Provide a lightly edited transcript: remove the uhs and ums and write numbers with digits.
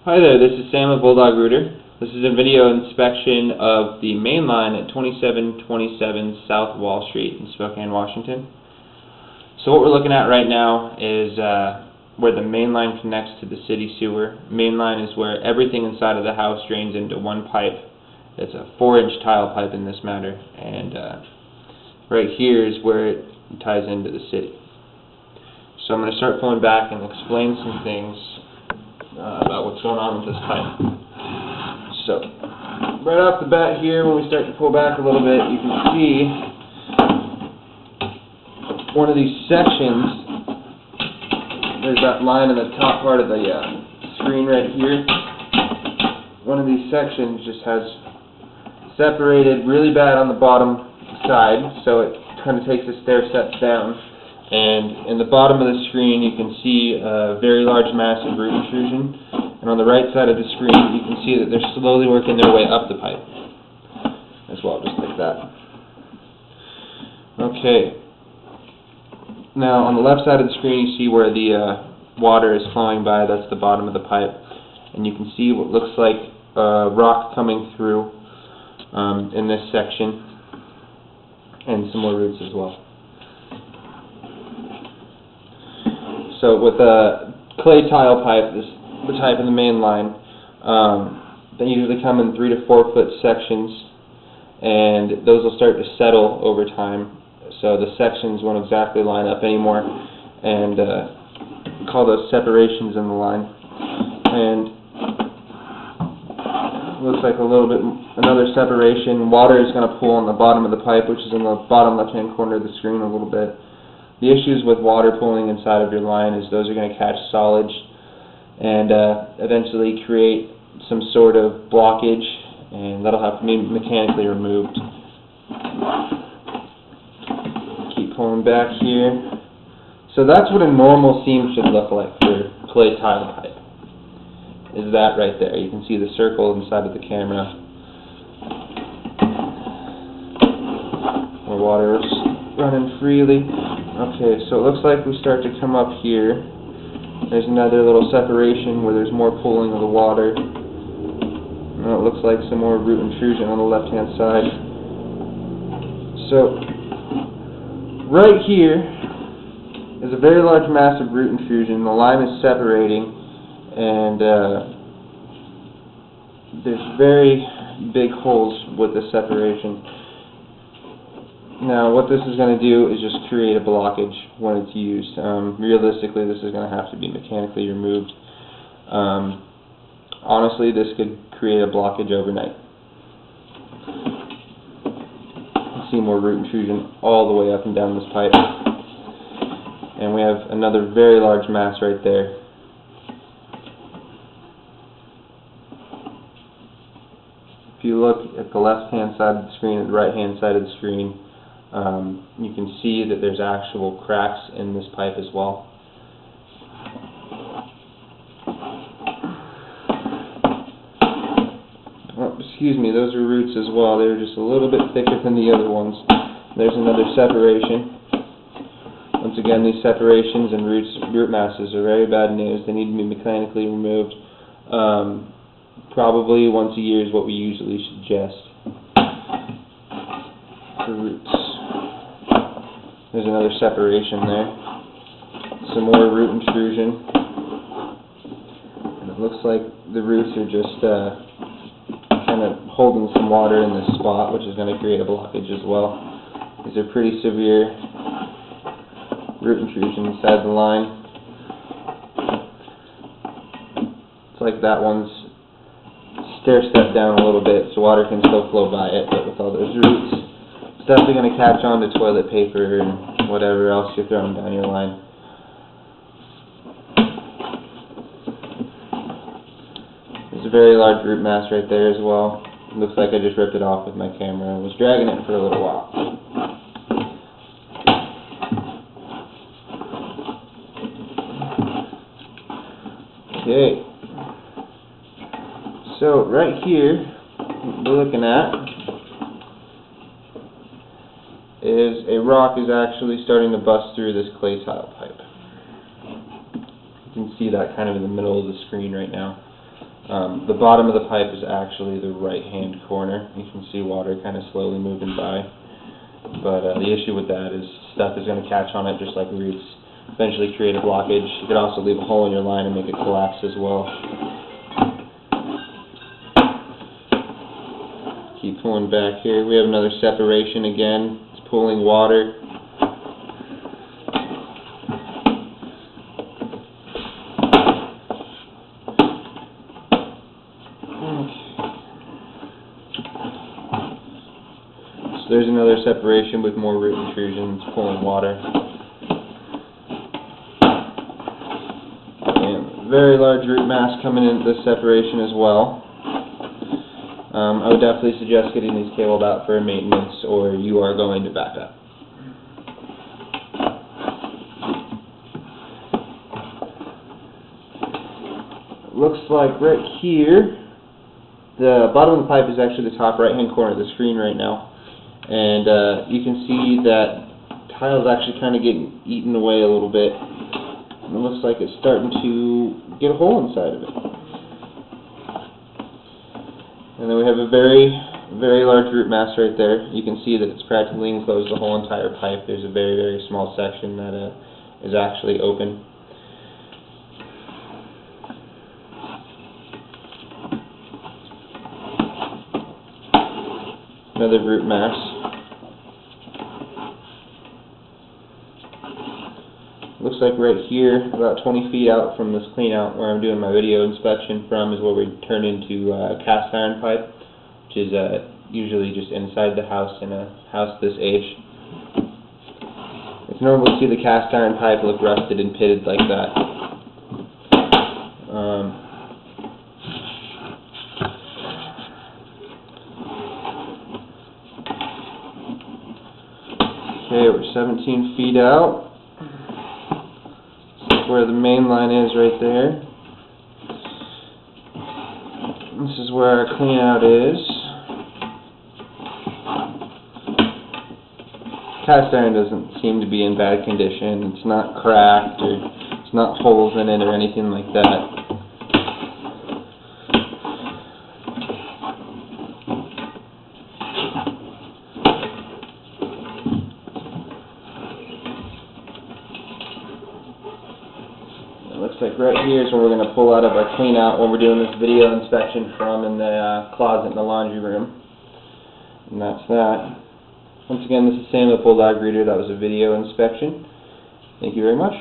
Hi there, this is Sam of Bulldog Rooter. This is a video inspection of the main line at 2727 South Wall Street in Spokane, Washington. So what we're looking at right now is where the main line connects to the city sewer. Main line is where everything inside of the house drains into one pipe. It's a 4-inch tile pipe in this matter, and right here is where it ties into the city. So I'm going to start pulling back and explain some things about what's going on with this pipe. So, right off the bat here, when we start to pull back a little bit, you can see one of these sections. There's that line in the top part of the screen right here. One of these sections just has separated really bad on the bottom side, so it kind of takes a stair step down. And in the bottom of the screen you can see a very large massive root intrusion, and on the right side of the screen you can see that they're slowly working their way up the pipe as well, just like that. Okay, now on the left side of the screen you see where the water is flowing by. That's the bottom of the pipe, and you can see what looks like rock coming through in this section, and some more roots as well. So with a clay tile pipe, the type in the main line, they usually come in 3 to 4 foot sections, and those will start to settle over time. So the sections won't exactly line up anymore, and call those separations in the line. And looks like a little bit another separation. Water is going to pool on the bottom of the pipe, which is in the bottom left-hand corner of the screen a little bit. The issues with water pooling inside of your line is those are going to catch solids and eventually create some sort of blockage, and that'll have to be mechanically removed. Keep pulling back here. So that's what a normal seam should look like for clay tile pipe. Is that right there. You can see the circle inside of the camera where water is running freely. Okay, so it looks like we start to come up here. There's another little separation where there's more pooling of the water. And it looks like some more root intrusion on the left-hand side. So, right here is a very large massive root intrusion. The line is separating, and there's very big holes with the separation. Now, what this is going to do is just create a blockage when it's used. Realistically, this is going to have to be mechanically removed. Honestly, this could create a blockage overnight. You see more root intrusion all the way up and down this pipe. And we have another very large mass right there. If you look at the left-hand side of the screen and the right-hand side of the screen, you can see that there's actual cracks in this pipe as well. Oh, excuse me, those are roots as well. They're just a little bit thicker than the other ones. There's another separation. Once again, these separations and root masses are very bad news. They need to be mechanically removed. Probably once a year is what we usually suggest for roots. There's another separation there. Some more root intrusion. And it looks like the roots are just kind of holding some water in this spot, which is going to create a blockage as well. These are pretty severe root intrusion inside the line. It's like that one's stair step down a little bit so water can still flow by it, but with all those roots, it's definitely going to catch on to toilet paper and whatever else you're throwing down your line. There's a very large root mass right there as well. It looks like I just ripped it off with my camera and was dragging it for a little while. Okay. So right here, what we're looking at is a rock is actually starting to bust through this clay tile pipe. You can see that kind of in the middle of the screen right now. The bottom of the pipe is actually the right-hand corner. You can see water kind of slowly moving by. But the issue with that is stuff is going to catch on it just like roots, eventually create a blockage. You could also leave a hole in your line and make it collapse as well. Keep pulling back here. We have another separation again. It's pulling water. So there's another separation with more root intrusions pulling water. And very large root mass coming into this separation as well. I would definitely suggest getting these cabled out for maintenance, or you are going to back up. Looks like right here, the bottom of the pipe is actually the top right-hand corner of the screen right now, and you can see that tile's actually kind of getting eaten away a little bit. And it looks like it's starting to get a hole inside of it. And then we have a very, very large root mass right there. You can see that it's practically enclosed the whole entire pipe. There's a very, very small section that is actually open. Another root mass. Looks like right here, about 20 feet out from this clean out where I'm doing my video inspection from, is where we turn into cast iron pipe, which is usually just inside the house in a house this age. It's normal to see the cast iron pipe look rusted and pitted like that. Okay, we're 17 feet out. Where the main line is right there. This is where our clean out is. Cast iron doesn't seem to be in bad condition. It's not cracked, or it's not holes in it or anything like that. Looks like right here is where we're going to pull out of our clean out when we're doing this video inspection from in the closet in the laundry room. And that's that. Once again, this is Sam with Bulldog Reader. That was a video inspection. Thank you very much.